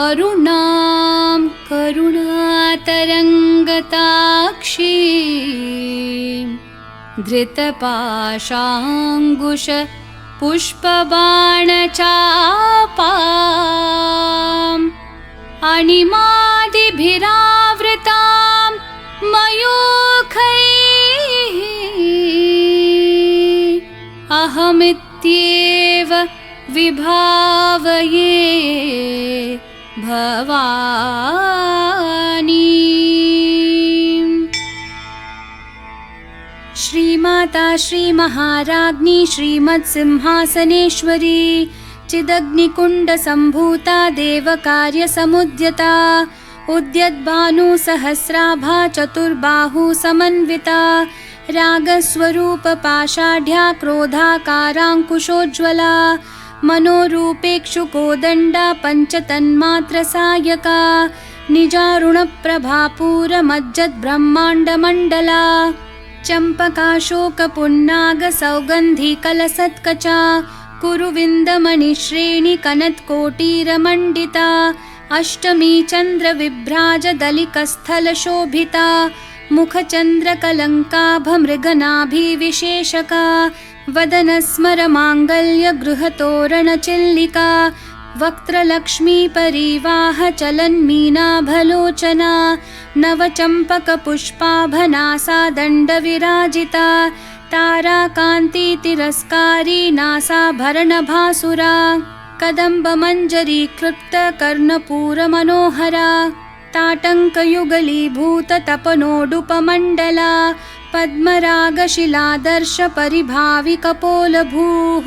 अरुणां करुणातरङ्गताक्षीं धृतपाशाङ्कुशपुष्पबाणचापाम् अणिमादिभिरावृतां मयूखैः अहमित्येव विभावये भवानी। श्रीमाता श्रीमहाराज्ञी श्रीमत्सिंहासनेश्वरी चिदग्निकुण्डसम्भूता देवकार्यसमुद्यता उद्यद्भानुसहस्राभा चतुर्बाहुसमन्विता रागस्वरूपपाषाढ्या क्रोधाकाराङ्कुशोज्ज्वला मनोरूपेक्षुकोदण्डा पञ्चतन्मात्रसायका निजारुणप्रभापूरमज्जद्ब्रह्माण्डमण्डला चम्पकाशोकपुन्नागसौगन्धिकलसत्कचा कुरुविन्दमणिश्रेणिकनत्कोटीरमण्डिता अष्टमी चन्द्रविभ्राजदलिकस्थलशोभिता मुखचन्द्रकलङ्काभमृगनाभिविशेषका वदनस्मरमाङ्गल्यगृहतोरणचिल्लिका वक्त्रलक्ष्मीपरिवाहचलन्मीनाभलोचना नवचम्पकपुष्पाभनासा दण्डविराजिता ताराकान्तितिरस्कारी नासाभरणभासुरा कदम्बमञ्जरीकृप्तकर्णपूरमनोहरा ताटङ्कयुगलीभूततपनोडुपमण्डला पद्मरागशिलादर्शपरिभाविकपोलभूः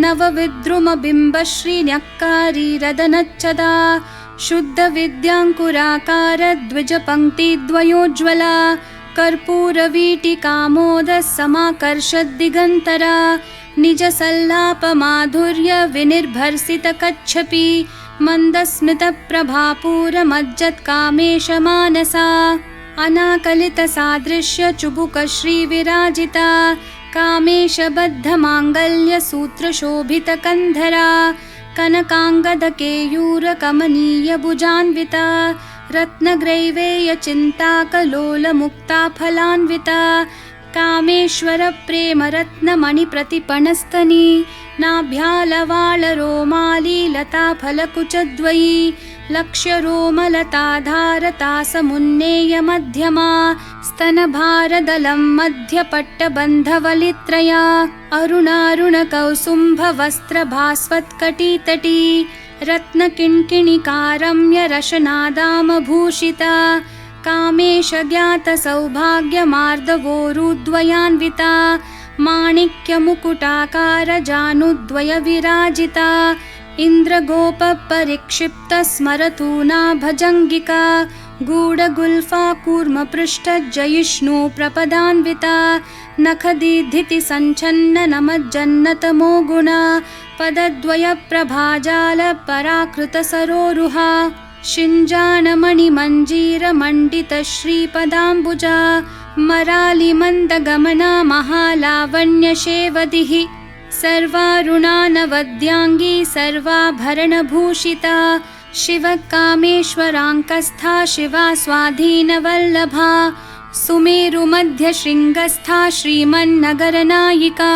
नवविद्रुमबिम्बश्रीन्यक्कारीरदनच्छदा शुद्धविद्याङ्कुराकारद्विजपङ्क्तिद्वयोज्ज्वला कर्पूरवीटिकामोदसमाकर्षद्दिगन्तरा निजसल्लापमाधुर्यविनिर्भर्सितकच्छपि मन्दस्मितप्रभापूरमज्जत्कामेशमानसा अनाकलितसादृश्यचुबुकश्रीविराजिता कामेशबद्धमाङ्गल्यसूत्रशोभितकन्धरा कनकाङ्गदकेयूरकमनीयभुजान्विता रत्नग्रैवेयचिन्ताकलोलमुक्ताफलान्विता कामेश्वरप्रेमरत्नमणिप्रतिपणस्तनी नाभ्यालवालरोमाली लताफलकुचद्वयी लक्ष्यरोमलताधारतासमुन्नेयमध्यमा स्तनभारदलं मध्यपट्टबन्धवलित्रया अरुणारुणकौसुम्भवस्त्रभास्वत्कटितटी रत्नकिङ्किणिकारम्यरशनादामभूषिता कामेशज्ञातसौभाग्यमार्दवोरुद्वयान्विता माणिक्यमुकुटाकारजानुद्वयविराजिता इन्द्रगोपपरिक्षिप्तस्मरतूना भजङ्गिका गूढगुल्फा कूर्मपृष्ठजयिष्णुप्रपदान्विता नखदीधितिसञ्छन्ननमज्जन्नतमो गुणा पदद्वयप्रभाजालपराकृतसरोरुहा शिञ्जाणमणिमञ्जीरमण्डितश्रीपदाम्बुजा मरालिमन्दगमना महालावण्यशेवदिः सर्वारुणानवद्याङ्गी सर्वाभरणभूषिता शिवकामेश्वराङ्कस्था शिवा स्वाधीनवल्लभा सुमेरुमध्यशृङ्गस्था श्रीमन्नगरनायिका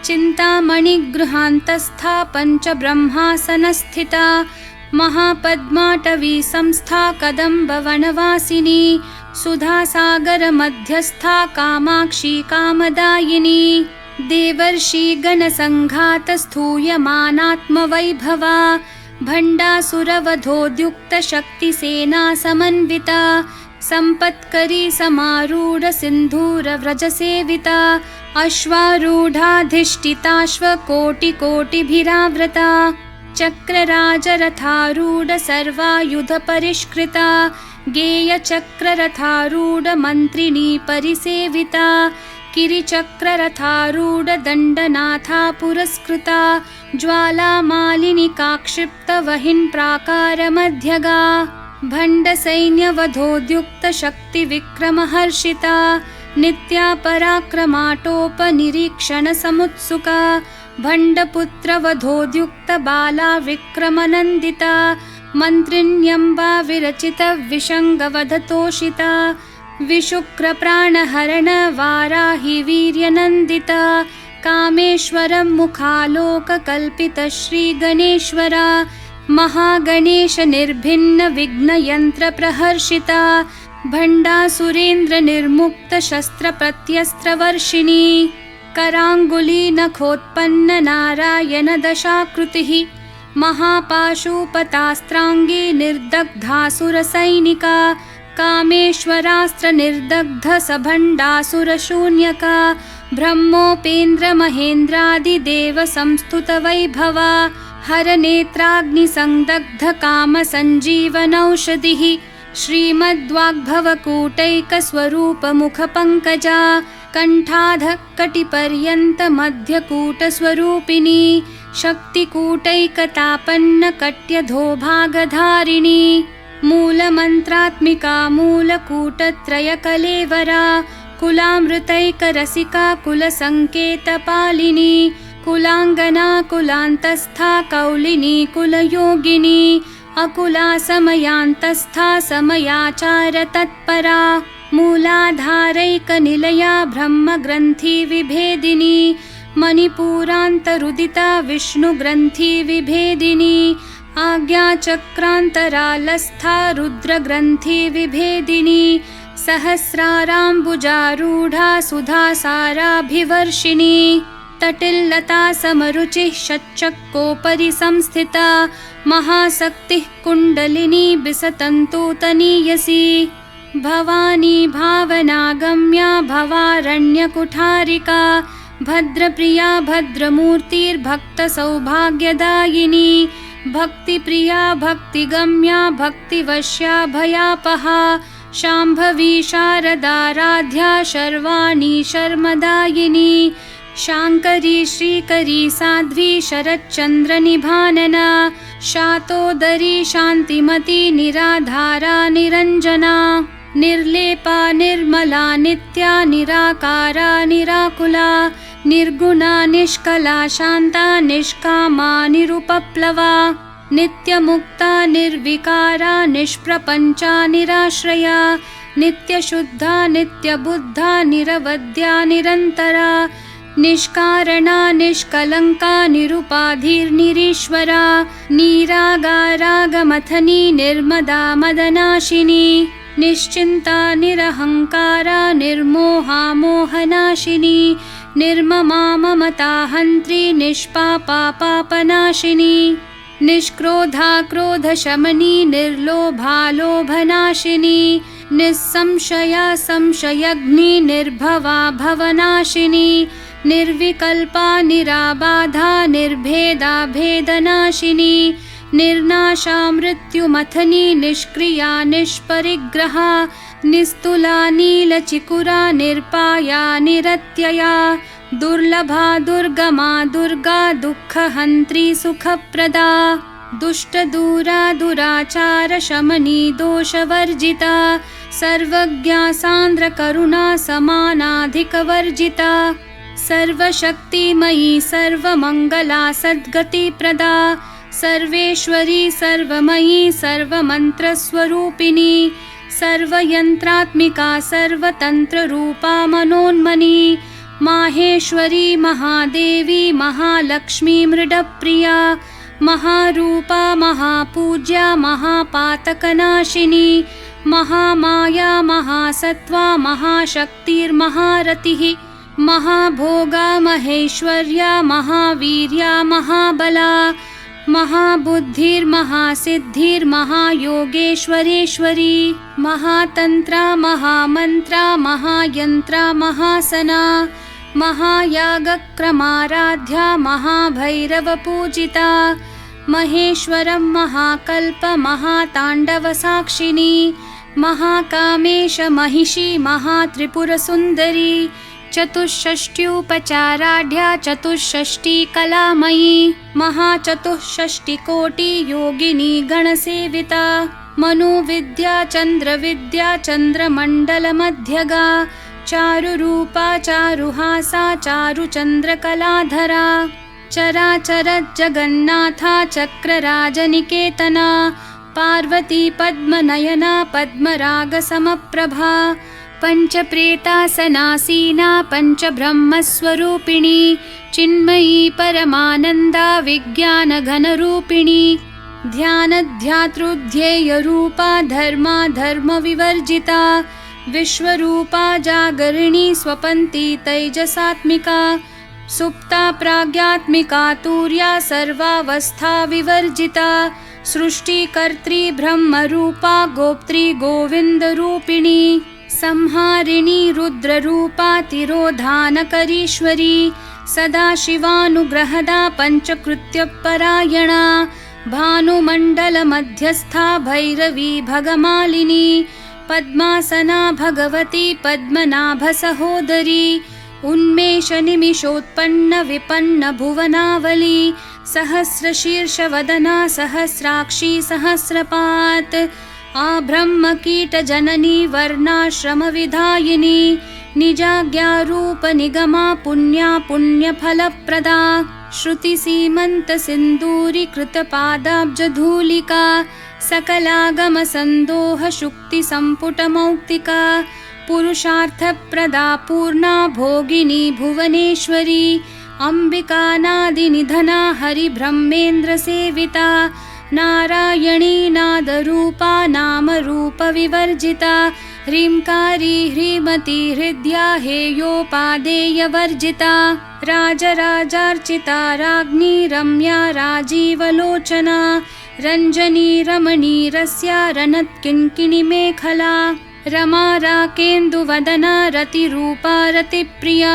चिन्तामणिगृहान्तस्था पञ्चब्रह्मासनस्थिता महापद्माटवी संस्था कदम्बवनवासिनी सुधासागरमध्यस्था कामाक्षी कामदायिनी देवर्षिगणसङ्घातस्थूयमानात्मवैभवा भण्डासुरवधोद्युक्तशक्तिसेना समन्विता सम्पत्करी समारूढसिन्धूरव्रजसेविता अश्वारूढाधिष्ठिताश्वकोटिकोटिभिरावृता चक्रराजरथारूढसर्वायुधपरिष्कृता गेयचक्ररथारूढमन्त्रिणी परिसेविता किरिचक्ररथारूढदण्डनाथा पुरस्कृता ज्वालामालिनिकाक्षिप्तवहिन्प्राकारमध्यगा भण्डसैन्यवधोद्युक्तशक्तिविक्रमहर्षिता नित्या पराक्रमाटोपनिरीक्षणसमुत्सुका भण्डपुत्रवधोद्युक्तबाला विक्रमनन्दिता मन्त्रिण्यम्बा विरचितविषङ्गवधतोषिता विशुक्रप्राणहरण वाराहि वीर्यनन्दिता कामेश्वरं मुखालोककल्पितश्रीगणेश्वरा महागणेश निर्भिन्न विघ्नयन्त्रप्रहर्षिता भण्डासुरेन्द्र निर्मुक्त शस्त्रप्रत्यस्त्रवर्षिणी कराङ्गुली नखोत्पन्न नारायण दशाकृतिः महापाशुपतास्त्राङ्गी निर्दग्धासुरसैनिका कामेश्वरास्त्र निर्दग्ध सभण्डासुरशून्यका ब्रह्मोपेन्द्र महेन्द्रादिदेव संस्तुत वैभवा हरनेत्राग्निसंदग्ध कामसञ्जीवनौषधिः श्रीमद्वाग्भवकूटैकस्वरूपमुखपङ्कजा कण्ठाधः कटिपर्यन्त मध्यकूटस्वरूपिणी शक्तिकूटैकतापन्न कट्यधोभागधारिणी मूलमन्त्रात्मिका मूलकूटत्रयकलेवरा कुलामृतैकरसिका कुलसङ्केतपालिनी कुलाङ्गना कुलान्तस्था कौलिनी कुलयोगिनी अकुला समयान्तस्था समयाचारतत्परा मूलाधारैकनिलया ब्रह्मग्रन्थिविभेदिनी मणिपूरान्तरुदिता विष्णुग्रन्थिविभेदिनी आज्ञाचक्रान्तरालस्था रुद्रग्रन्थिविभेदिनी सहस्राराम्बुजारूढा सुधासाराभिवर्षिणी तटिल्लता समरुचिः षट्चक्रोपरि संस्थिता महाशक्तिः कुण्डलिनी बिसतन्तुतनीयसी भवानी भावनागम्या भवारण्यकुठारिका भद्रप्रिया भद्रमूर्तिर्भक्तसौभाग्यदायिनी भक्तिप्रिया भक्तिगम्या भक्तिवश्या भयापहा शाम्भवी शारदाराध्या शर्वाणी शर्मदायिनी शाङ्करी श्रीकरी साध्वी शरच्चन्द्रनिभानना शातोदरी शान्तिमती निराधारा निरञ्जना निर्लेपा निर्मला नित्या निराकारा निराकुला निर्गुणा निष्कला शान्ता निष्कामा निरुपप्लवा नित्यमुक्ता निर्विकारा निष्प्रपञ्चा निराश्रया नित्यशुद्धा नित्यबुद्धा निरवद्या निरन्तरा निष्कारणा निष्कलङ्का निरुपाधिर्निरीश्वरा नीरागारागमथनी निर्मदा मदनाशिनी निश्चिन्ता निरहङ्कारा निर्मोहा मोहनाशिनी निर्ममा ममता हन्त्री निष्पापा पापनाशिनी निष्क्रोधा क्रोधशमनी निर्लोभा लोभनाशिनी निस्संशया संशयग्नि निर्भवा भवनाशिनी निर्विकल्पा निराबाधा निर्भेदा भेदनाशिनी निर्नाशा मृत्युमथनी निष्क्रिया निष्परिग्रहा निस्तुला नीलचिकुरा निर्पाया निरत्यया दुर्लभा दुर्गमा दुर्गा दुःखहन्त्री सुखप्रदा दुष्टदूरा दुराचार शमनी दोषवर्जिता सर्वज्ञा सान्द्रकरुणा समानाधिकवर्जिता सर्वशक्तिमयी सर्वमङ्गला सद्गतिप्रदा सर्वेश्वरी सर्वमयी सर्वमन्त्रस्वरूपिणी सर्वयन्त्रात्मिका सर्वतन्त्ररूपा मनोन्मनी माहेश्वरी महादेवी महालक्ष्मी मृडप्रिया महारूपा महापूज्या महापातकनाशिनी महामाया महासत्त्वा महाशक्तिर्महारतिः महाभोगा महेश्वर्या महावीर्या महाबला महाबुद्धिर्महासिद्धिर्महायोगेश्वरेश्वरी महातन्त्रा महामन्त्रा महायन्त्रा महासना महायागक्रमाराध्या महाभैरवपूजिता महेश्वरं महाकल्प महाताण्डवसाक्षिणी महाकामेश महिषी महात्रिपुरसुन्दरी चतुष्षष्ट्युपचाराढ्या चतुष्षष्टिकलामयी महाचतुष्षष्टिकोटि योगिनी गणसेविता मनुविद्या चन्द्रविद्या चन्द्रमण्डलमध्यगा चारुरूपा चारुहासा चारुचन्द्रकलाधरा चराचरज्जगन्नाथा चक्रराजनिकेतना पार्वती पद्मनयना पद्मरागसमप्रभा पञ्चप्रेतासनासीना पञ्चब्रह्मस्वरूपिणी चिन्मयी परमानन्दा विज्ञानघनरूपिणी ध्यानध्यातृध्येयरूपा धर्मा धर्मविवर्जिता विश्वरूपा जागरिणी स्वपन्ती तैजसात्मिका सुप्ता प्राज्ञात्मिका तुर्या सर्वावस्था विवर्जिता सृष्टिकर्त्री ब्रह्मरूपा गोप्त्री गोविन्दरूपिणी संहारिणी रुद्ररूपा तिरोधानकरीश्वरी सदाशिवानुग्रहदा पञ्चकृत्यपरायणा भानुमण्डलमध्यस्था भैरवी भगमालिनी पद्मासना भगवती पद्मनाभसहोदरी उन्मेषनिमिषोत्पन्न विपन्न भुवनावली सहस्रशीर्षवदना सहस्राक्षी सहस्रपात् आब्रह्मकीटजननी वर्णाश्रमविधायिनी निजाज्ञारूपनिगमा पुण्या पुण्यफलप्रदा श्रुतिसीमन्तसिन्दूरीकृतपादाब्जधूलिका सकलागमसन्दोहशुक्तिसम्पुटमौक्तिका पुरुषार्थप्रदा पूर्णा भोगिनी भुवनेश्वरी अम्बिकानादिनिधना हरिब्रह्मेन्द्रसेविता नारायणी नादरूपा नामरूपविवर्जिता ह्रींकारी ह्रीमती हृद्या हेयोपादेयवर्जिता राजराजार्चिता राज्ञी रम्या राजीवलोचना रञ्जनी रमणीरस्या रनत्किङ्किणीमेखला रमा राकेन्दुवदना रतिरूपा रतिप्रिया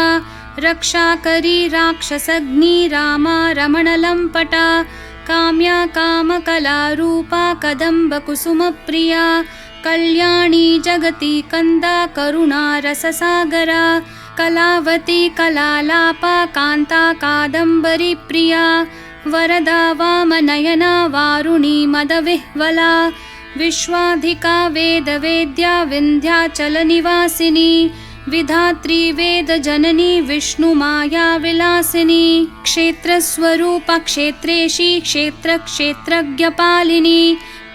रक्षाकरी राक्षसग्नी रामा रमणलम्पटा काम्या कामकलारूपा कदम्बकुसुमप्रिया कल्याणी जगती कन्दा करुणा रससागरा कलावती कलालापा कान्ता कादम्बरी प्रिया वरदा वामनयना वारुणी मदविह्वला विश्वाधिका वेदवेद्या विन्ध्याचलनिवासिनी विधात्री वेदजननी विष्णुमाया विलासिनी क्षेत्रस्वरूपा क्षेत्रेशी क्षेत्रक्षेत्रज्ञपालिनी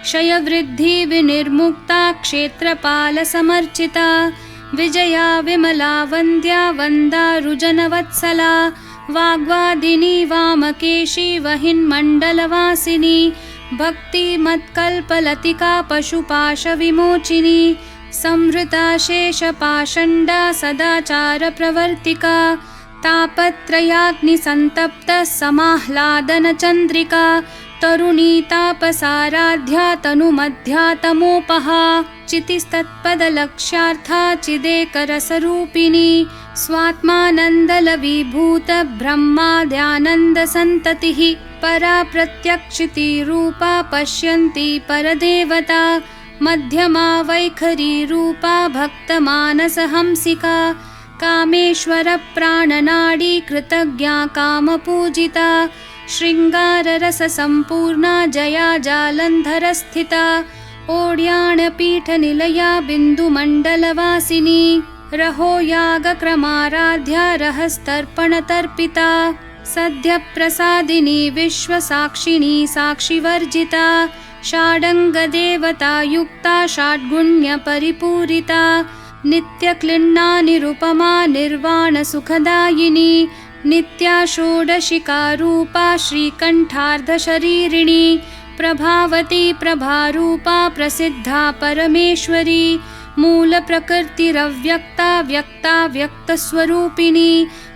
क्षयवृद्धि विनिर्मुक्ता क्षेत्रपालसमर्चिता विजया विमला वन्द्या वन्दारुजनवत्सला वाग्वादिनी वामकेशी वहिन्मण्डलवासिनी भक्तिमत्कल्पलतिका पशुपाशविमोचिनी संहृता शेषपाषण्डा सदाचारप्रवर्तिका तापत्रयाग्निसन्तप्ता समाह्लादनचन्द्रिका तरुणी तापसाराध्या तनुमध्या तमोपहा चितिस्तत्पदलक्ष्यार्था चिदेकरसरूपिणी स्वात्मानन्दलविभूत ब्रह्माद्यानन्दसन्ततिः परा प्रत्यक्षितिरूपा पश्यन्ती परदेवता मध्यमा वैखरी रूपा भक्तमानसहंसिका कामेश्वरप्राणनाडी कृतज्ञा कामपूजिता शृङ्गाररससम्पूर्णा जया जालन्धरस्थिता ओड्याणपीठनिलया बिन्दुमण्डलवासिनी रहो यागक्रमाराध्या रहस्तर्पणतर्पिता सद्यप्रसादिनी विश्वसाक्षिणी साक्षिवर्जिता षाडङ्गदेवतायुक्ता षड्गुण्यपरिपूरिता नित्यक्लिन्ना निरुपमा निर्वाणसुखदायिनी नित्या षोडशिकारूपा श्रीकण्ठार्धशरीरिणी प्रभावती प्रभारूपा प्रसिद्धा परमेश्वरी मूलप्रकृतिरव्यक्ता व्यक्ता व्यक्तस्वरूपिणी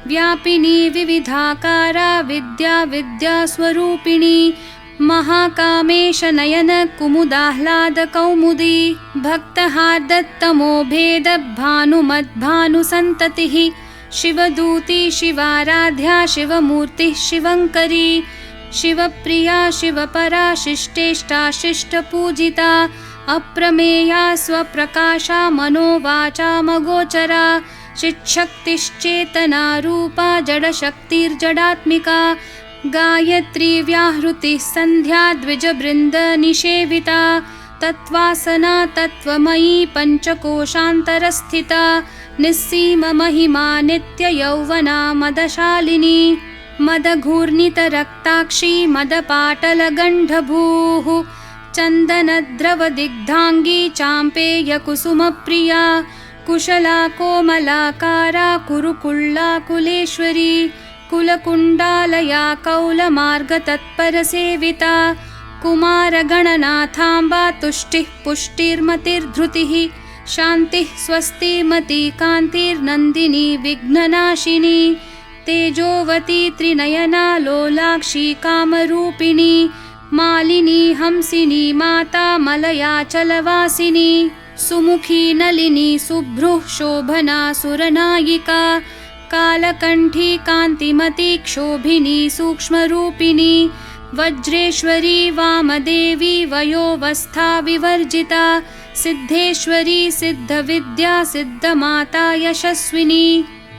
व्यापिनी विविधाकारा विद्या विद्यास्वरूपिणी महाकामेश नयन कुमुदाह्लादकौमुदी भक्तहार्दत्तमो भेद भानुमद्भानुसन्ततिः शिवदूती शिवाराध्या शिवमूर्तिः शिवङ्करी शिवप्रिया शिवपरा शिष्टेष्टा शिष्टपूजिता अप्रमेया स्वप्रकाशा मनोवाचामगोचरा चिच्छक्तिश्चेतना रूपा जडशक्तिर्जडात्मिका गायत्री व्याहृतिः सन्ध्या द्विजबृन्दनिषेविता तत्त्वासना तत्त्वमयी पञ्चकोशान्तरस्थिता निस्सीममहिमा नित्ययौवना मदशालिनी मदघूर्णितरक्ताक्षी मदपाटलगण्डभूः चन्दनद्रवदिग्धाङ्गी चाम्पेयकुसुमप्रिया कुशला कोमलाकारा कुरुकुल्लाकुलेश्वरी कुलकुण्डालया कौलमार्गतत्परसेविता कुमारगणनाथाम्बा तुष्टिः पुष्टिर्मतिर्धृतिः शान्तिः स्वस्तिमती कान्तिर्नन्दिनी विघ्ननाशिनी तेजोवती त्रिनयना लोलाक्षी कामरूपिणी मालिनी हंसिनी माता मलयाचलवासिनी सुमुखी नलिनी सुभ्रुः शोभना सुरनायिका कालकण्ठी कान्तिमती क्षोभिनी सूक्ष्मरूपिणी वज्रेश्वरी वामदेवी वयोवस्था विवर्जिता सिद्धेश्वरी सिद्धविद्या सिद्धमाता यशस्विनी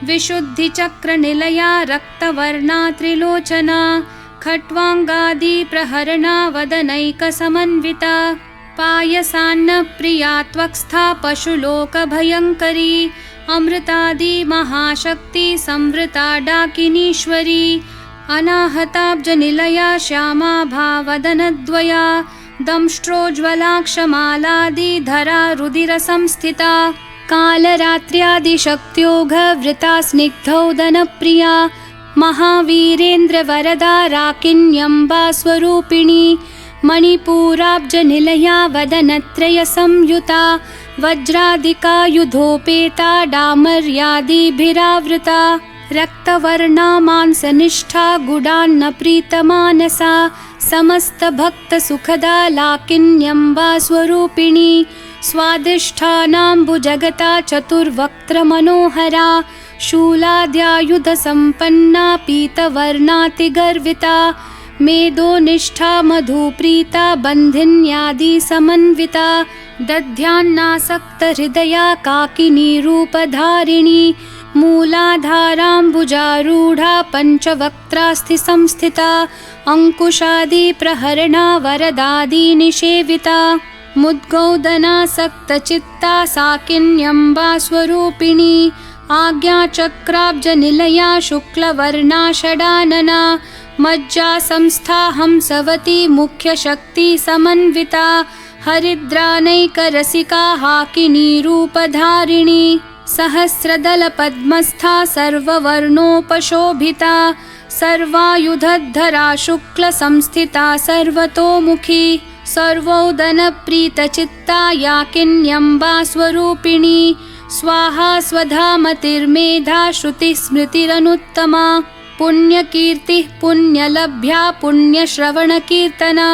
विशुद्धिचक्रनिलया रक्तवर्णा त्रिलोचना खट्वाङ्गादि प्रहरणा वदनैकसमन्विता पायसान्नप्रिया त्वक्स्था पशुलोकभयङ्करी अमृतादि महाशक्ति संवृता डाकिनीश्वरी अनाहताब्जनिलया श्यामा भावदनद्वया दंष्ट्रोज्ज्वलाक्षमालादिधरा रुधिरसंस्थिता कालरात्र्यादिशक्त्योघवृता स्निग्धौदनप्रिया महावीरेन्द्रवरदा राकिन्यम्बा स्वरूपिणी मणिपूराब्जनिलया वदनत्रयसंयुता वज्रादिकायुधोपेता डामर्यादिभिरावृता रक्तवर्णा मांसनिष्ठा गुडान्नप्रीतमानसा समस्तभक्तसुखदा लाकिन्यम्बा स्वरूपिणी स्वादिष्ठानाम्बुजगता चतुर्वक्त्रमनोहरा शूलाद्यायुधसम्पन्ना पीतवर्णातिगर्विता मेदोनिष्ठा मधुप्रीता बन्धिन्यादिसमन्विता दध्यान्नासक्तहृदया काकिनी रूपधारिणी मूलाधाराम्बुजारूढा पञ्चवक्त्रास्थिसंस्थिता अङ्कुशादिप्रहरणा वरदादिनिषेविता मुद्गौदनासक्तचित्ता साकिन्यम्बा स्वरूपिणी आज्ञाचक्राब्जनिलया शुक्लवर्णा षडानना मज्जा संस्था हंसवती मुख्यशक्तिसमन्विता हरिद्रानैकरसिका हाकिनी रूपधारिणी सहस्रदलपद्मस्था सर्ववर्णोपशोभिता सर्वायुधधरा शुक्लसंस्थिता सर्वतोमुखी सर्वोदनप्रीतचित्ता याकिन्यम्बा स्वरूपिणी स्वाहा स्वधामतिर्मेधा श्रुतिस्मृतिरनुत्तमा पुण्यकीर्तिः पुण्यलभ्या पुण्यश्रवणकीर्तना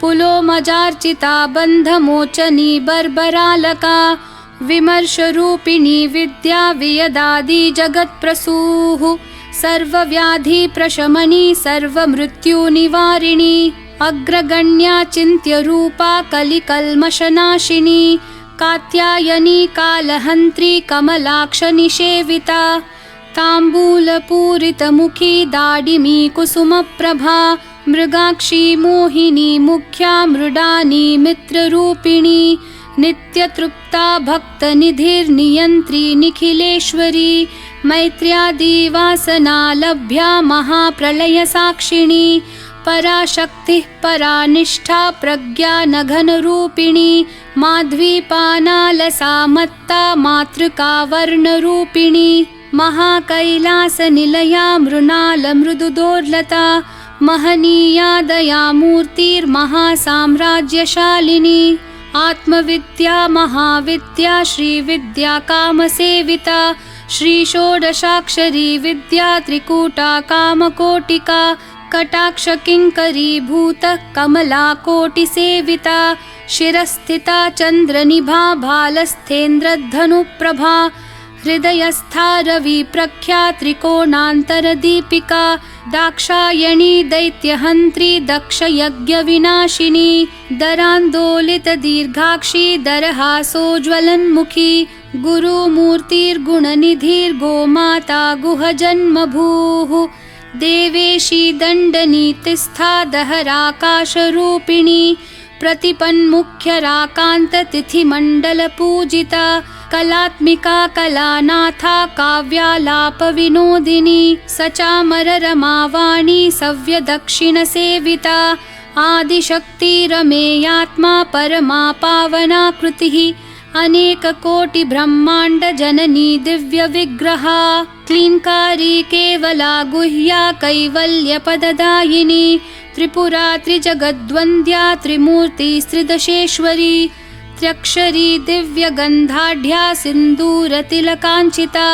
पुलोमजार्चिता बन्धमोचनी बर्बरालका विमर्शरूपिणी विद्या वियदादि जगत्प्रसूः सर्वव्याधिप्रशमनी सर्वमृत्युनिवारिणी अग्रगण्या चिन्त्यरूपा कलिकल्मषनाशिनी कात्यायनी कालहन्त्री कमलाक्षनिषेविता ताम्बूलपूरितमुखी दाडिमी कुसुमप्रभा मृगाक्षी मोहिनी मुख्या मृडानी मित्ररूपिणी नित्यतृप्ता भक्तनिधिर्नियन्त्री निखिलेश्वरी मैत्र्यादिवासना लभ्या महाप्रलयसाक्षिणी पराशक्तिः परानिष्ठा प्रज्ञा नघनरूपिणी माध्वीपानालसा मत्ता मातृका वर्णरूपिणी महाकैलासनिलया मृणालमृदुदोर्लता महनीया दयामूर्तिर्महासाम्राज्यशालिनी आत्मविद्या महाविद्या श्रीविद्या कामसेविता श्रीषोडशाक्षरी विद्या त्रिकूटा कामकोटिका कटाक्षकिङ्करीभूतः कमलाकोटिसेविता शिरस्थिता चन्द्रनिभा भालस्थेन्द्रधनुप्रभा हृदयस्था रविप्रख्या त्रिकोणान्तरदीपिका दाक्षायणी दैत्यहन्त्री दक्षयज्ञविनाशिनी दरान्दोलितदीर्घाक्षी दरहासोज्ज्वलन्मुखी गुरुमूर्तिर्गुणनिधिर्गोमाता गुहजन्मभूः देवेशी दण्डनीतिस्था दहराकाशरूपिणी प्रतिपन्मुख्यराकान्ततिथिमण्डलपूजिता कलात्मिका कलानाथा काव्यालापविनोदिनी सचामररमावाणी सव्यदक्षिणसेविता आदिशक्तिरमेयात्मा परमा पावना कृतिः अनेककोटिब्रह्माण्डजननी दिव्यविग्रहा क्लीङ्कारी केवला गुह्या कैवल्यपददायिनी त्रिपुरा त्रिजगद्वन्द्या त्रिमूर्तिस्त्रिदशेश्वरी त्र्यक्षरी दिव्यगन्धाढ्या सिन्दूरतिलकाञ्चिता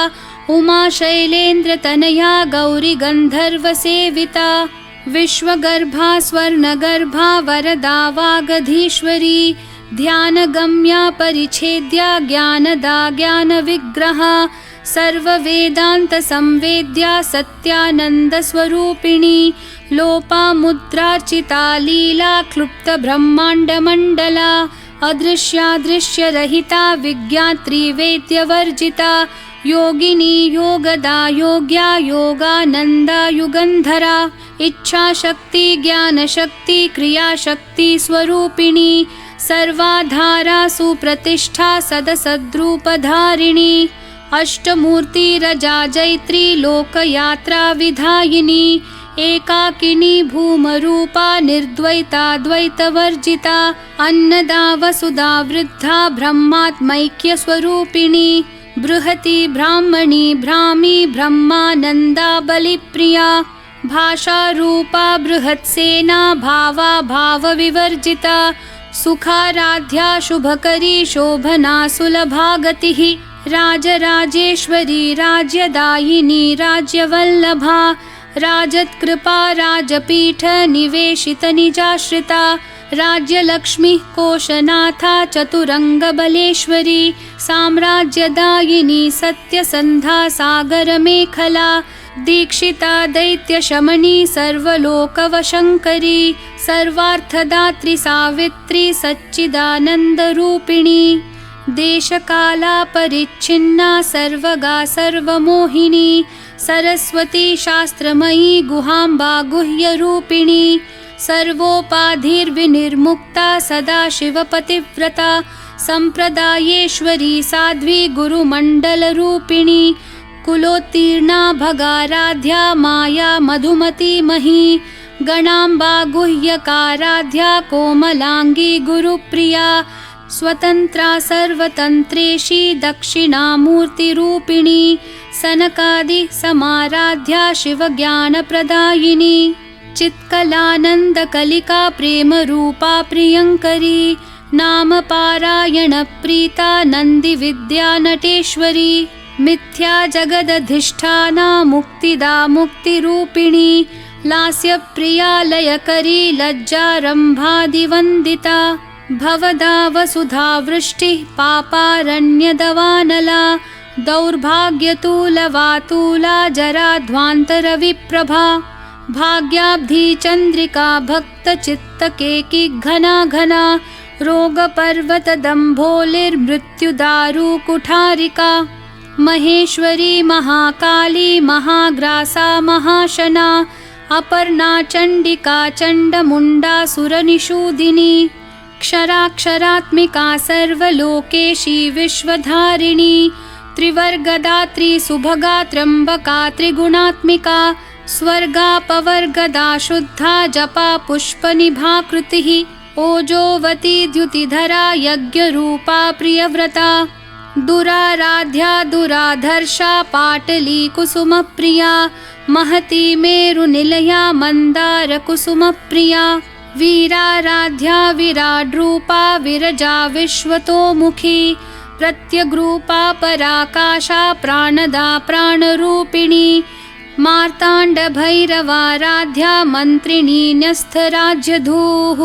उमा शैलेन्द्रतनया गौरी गन्धर्वसेविता विश्वगर्भा स्वर्णगर्भा वरदा वागधीश्वरी ध्यानगम्या परिच्छेद्या ज्ञानदा ज्ञानविग्रहा सर्ववेदान्तसंवेद्या सत्यानन्दस्वरूपिणी लोपामुद्रार्चिता लीला क्लुप्तब्रह्माण्डमण्डला अदृश्यादृश्यरहिता विज्ञात्री वेद्यवर्जिता योगिनी योगदा योग्या योगानन्दा युगन्धरा इच्छाशक्ति ज्ञानशक्ति क्रियाशक्ति स्वरूपिणी सर्वाधारा सुप्रतिष्ठा सदसद्रूपधारिणी अष्टमूर्तिरजा जैत्री लोकयात्रा विधायिनी एकाकिनी भूमरूपा निर्द्वैता द्वैतवर्जिता अन्नदा वसुधा वृद्धा ब्रह्मात्मैक्यस्वरूपिणी बृहती ब्राह्मणी भ्रामी ब्रह्मानन्दा बलिप्रिया भाषारूपा बृहत्सेना भावा भावविवर्जिता सुखाराध्या शुभकरी शोभना सुलभा गतिः राजराजेश्वरी राज्यदायिनी राज्यवल्लभा राजत्कृपा राजपीठ निवेशित निजाश्रिता राज्यलक्ष्मीः कोशनाथा चतुरङ्गबलेश्वरी साम्राज्यदायिनी सत्यसन्धा सागरमेखला दीक्षिता दैत्यशमनी सर्वलोकवशङ्करी सर्वार्थदात्री सावित्री सच्चिदानन्दरूपिणी देशकालापरिच्छिन्ना सर्वगा सर्वमोहिनी सरस्वती शास्त्रमयी गुहाम्बा गुह्यरूपिणी सर्वोपाधिर्विनिर्मुक्ता सदाशिवपतिव्रता सम्प्रदायेश्वरी साध्वी गुरुमण्डलरूपिणी कुलोत्तीर्णा भगाराध्या माया मधुमती मही गणाम्बा गुह्यकाराध्या कोमलांगी गुरुप्रिया स्वतंत्रा सर्वतंत्रेशी दक्षिणामूर्तिरूपिणी सनकादि समाराध्या शिवज्ञानप्रदायिनी चित्कलानन्दकलिका प्रेमरूपा प्रियङ्करी नामपारायणप्रीता नन्दिविद्या नटेश्वरी मिथ्या जगदधिष्ठाना मुक्तिदा मुक्तिरूपिणी लास्यप्रिया लयकरी लज्जारम्भादिवन्दिता भवदा वसुधा वृष्टिः पापारण्यदवानला दौर्भाग्यतूलवातूला जराध्वान्तरविप्रभा भाग्याब्धी चन्द्रिका भक्तचित्तकेकी घना घना रोगपर्वतदम्भोलिर्मृत्युदारुकुठारिका महेश्वरी महाकाली महाग्रासा महाशना अपर्णा चण्डिका चण्डमुण्डा सुरनिषूदिनी क्षराक्षरात्मिका सर्वलोकेशी विश्वधारिणी त्रिवर्गदात्री सुभगा त्र्यम्बका त्रिगुणात्मिका स्वर्गापवर्गदा शुद्धा जपा पुष्पनिभाकृतिः ओजोवती द्युतिधरा यज्ञरूपा प्रियव्रता दुराराध्या दुराधर्षा पाटली कुसुमप्रिया महती मेरुनिलया मन्दारकुसुमप्रिया वीराराध्या विराड्रूपा विरजा विश्वतोमुखी प्रत्यग्रूपा पराकाशा प्राणदा प्राणरूपिणी मार्ताण्डभैरवाराध्या मन्त्रिणी न्यस्थराज्यधूः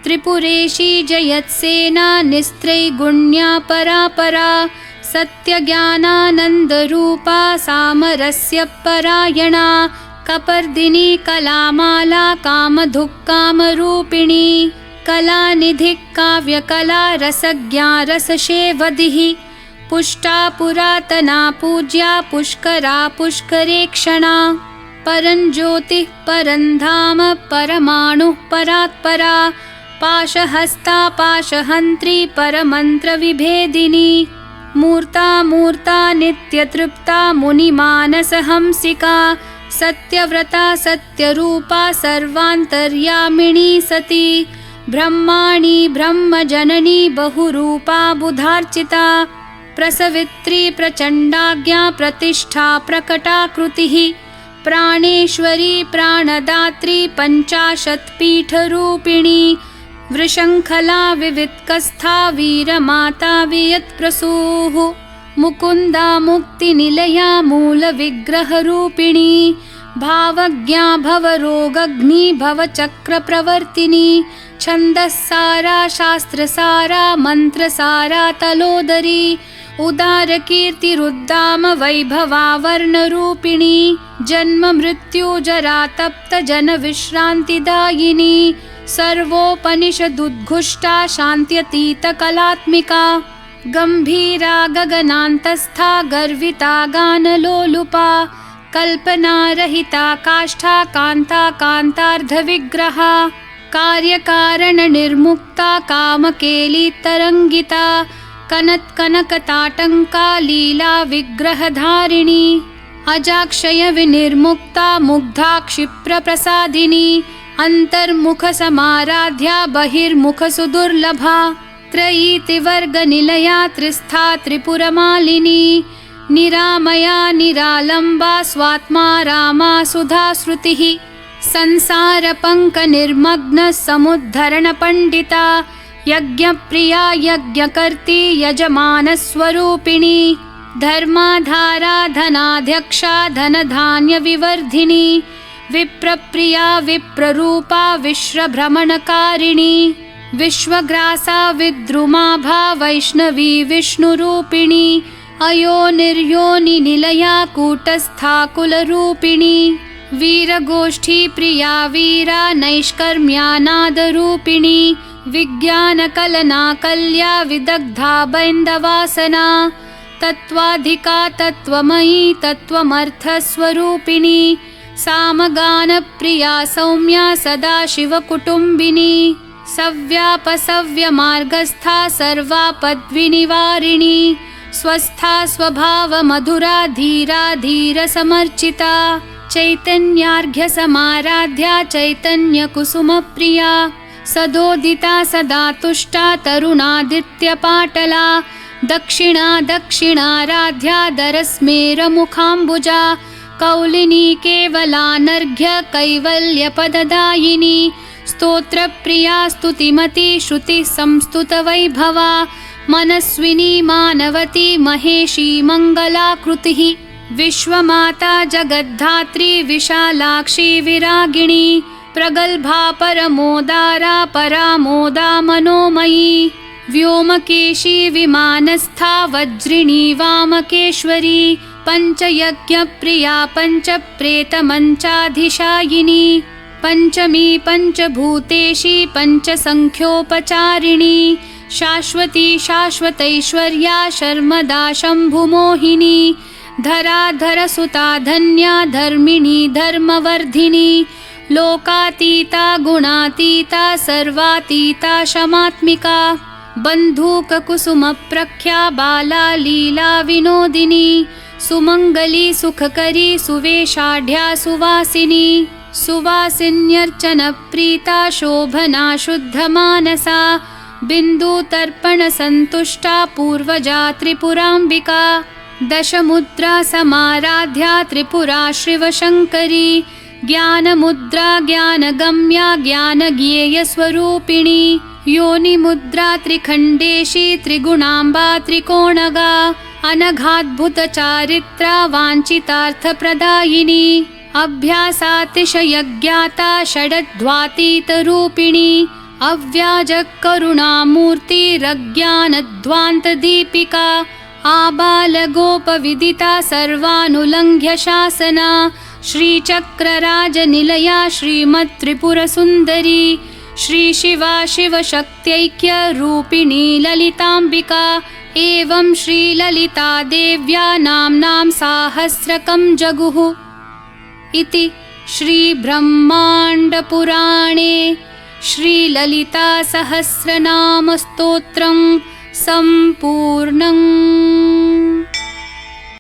त्रिपुरेशी जयत्सेना निस्त्रैगुण्या परापरा सत्यज्ञानानन्दरूपा सामरस्यपरायणा कपर्दिनी कलामाला कामधुक्कामरूपिणी कलानिधिः काव्यकला रसज्ञा रसशेवधिः पुष्टा पुरातना पूज्या पुष्करा पुष्करेक्षणा परञ्ज्योतिः परन्धाम परमाणुः परात्परा पाशहस्ता पाशहन्त्री परमन्त्रविभेदिनी मूर्ता मूर्ता नित्यतृप्ता मुनिमानसहंसिका सत्यव्रता सत्यरूपा सर्वान्तर्यामिणी सती ब्रह्माणी ब्रह्मजननी बहुरूपा बुधार्चिता प्रसवित्री प्रचण्डाज्ञा प्रतिष्ठा प्रकटाकृतिः प्राणेश्वरी प्राणदात्री पञ्चाशत्पीठरूपिणी वृषङ्खला विवित्कस्था वीरमाता वियत्प्रसूः मुकुन्दा मुक्तिनिलया मूलविग्रहरूपिणी भावज्ञा भवरोगग्नि भवचक्रप्रवर्तिनी छन्दस्सारा शास्त्रसारा मन्त्रसारा तलोदरी उदारकीर्तिरुद्दाम वैभवा वर्णरूपिणी जन्म मृत्यु जरा तप्त जनविश्रान्तिदायिनी सर्वोपनिषदुद्घुष्टा शान्त्यतीतकलात्मिका गम्भीरा गगनान्तस्था गर्विता गानलोलुपा कल्पनारहिता काष्ठा कान्ता कान्तार्धविग्रहा कार्यकारणनिर्मुक्ता कामकेलितरङ्गिता कनत्कनकताटङ्का लीला विग्रहधारिणी अजाक्षयविनिर्मुक्ता मुग्धा क्षिप्रप्रसादिनी अन्तर्मुखसमाराध्या बहिर्मुखसुदुर्लभा त्रयीतिवर्गनिलया त्रिस्था त्रिपुरमालिनी निरामया निरालम्बा स्वात्मा रामा सुधाश्रुतिः संसारपङ्कनिर्मग्न समुद्धरणपण्डिता यज्ञप्रिया यज्ञकर्त्री यजमानस्वरूपिणी धर्माधारा धनाध्यक्षा धनधान्यविवर्धिनी विप्रप्रिया विप्ररूपा विश्वभ्रमणकारिणी विश्वग्रासा विद्रुमाभा वैष्णवी विष्णुरूपिणी अयोनिर्योनिनिलया कूटस्था कुलरूपिणी वीरगोष्ठी प्रिया वीरा नैष्कर्म्यानादरूपिणी विज्ञानकलना कल्या विदग्धा बैन्दवासना तत्त्वाधिका तत्त्वमयी तत्त्वमर्थस्वरूपिणी सामगानप्रिया सौम्या सदाशिवकुटुम्बिनी सव्यापसव्यमार्गस्था सर्वापद्विनिवारिणी स्वस्था स्वभावमधुरा धीरा धीरसमर्चिता चैतन्यार्घ्यसमाराध्या चैतन्यकुसुमप्रिया सदोदिता सदा तुष्टा तरुणादित्यपाटला दक्षिणा दक्षिणाराध्या दरस्मेरमुखाम्बुजा कौलिनी केवलानर्घ्य कैवल्यपददायिनी स्तोत्रप्रिया स्तुतिमती श्रुतिः संस्तुतवैभवा मनस्विनी मानवती महेशी मङ्गलाकृतिः विश्वमाता जगद्धात्री विशालाक्षी विरागिणी प्रगल्भा परमोदारा परामोदा मनोमयी व्योमकेशी विमानस्था वज्रिणी वामकेश्वरी पञ्चयज्ञप्रिया पञ्चप्रेतमञ्चाधिशायिनी पञ्चमी पञ्चभूतेशी पञ्चसङ्ख्योपचारिणी शाश्वती शाश्वतैश्वर्या शर्मदा शम्भुमोहिनी धराधरसुता धन्या धर्मिणी धर्मवर्धिनी लोकातीता गुणातीता सर्वातीता शमात्मिका बन्धूककुसुमप्रख्या बाला लीला विनोदिनी सुमङ्गली सुखकरी सुवेशाढ्या सुवासिनी सुवासिन्यर्चनप्रीता शोभना शुद्धमानसा बिन्दुतर्पणसन्तुष्टा पूर्वजा त्रिपुराम्बिका दशमुद्रा समाराध्या त्रिपुरा शिवशङ्करी ज्ञानमुद्रा ज्ञानगम्या ज्ञानज्ञेयस्वरूपिणी योनिमुद्रा त्रिखण्डेशी त्रिगुणाम्बा त्रिकोणगा अनघाद्भुतचारित्रा वाञ्छितार्थप्रदायिनी अभ्यासातिशयज्ञाता षडध्वातीतरूपिणी अव्याजकरुणामूर्तिरज्ञानध्वान्तदीपिका आबालगोपविदिता सर्वानुलङ्घ्य शासना श्रीचक्रराजनिलया श्रीमत्त्रिपुरसुन्दरी श्रीशिवा शिवशक्त्यैक्यरूपिणी ललिताम्बिका एवं श्रीललिता देव्या नाम्नां साहस्रकं जगुः इति श्रीब्रह्माण्डपुराणे श्रीललितासहस्रनामस्तोत्रं सम्पूर्णम्।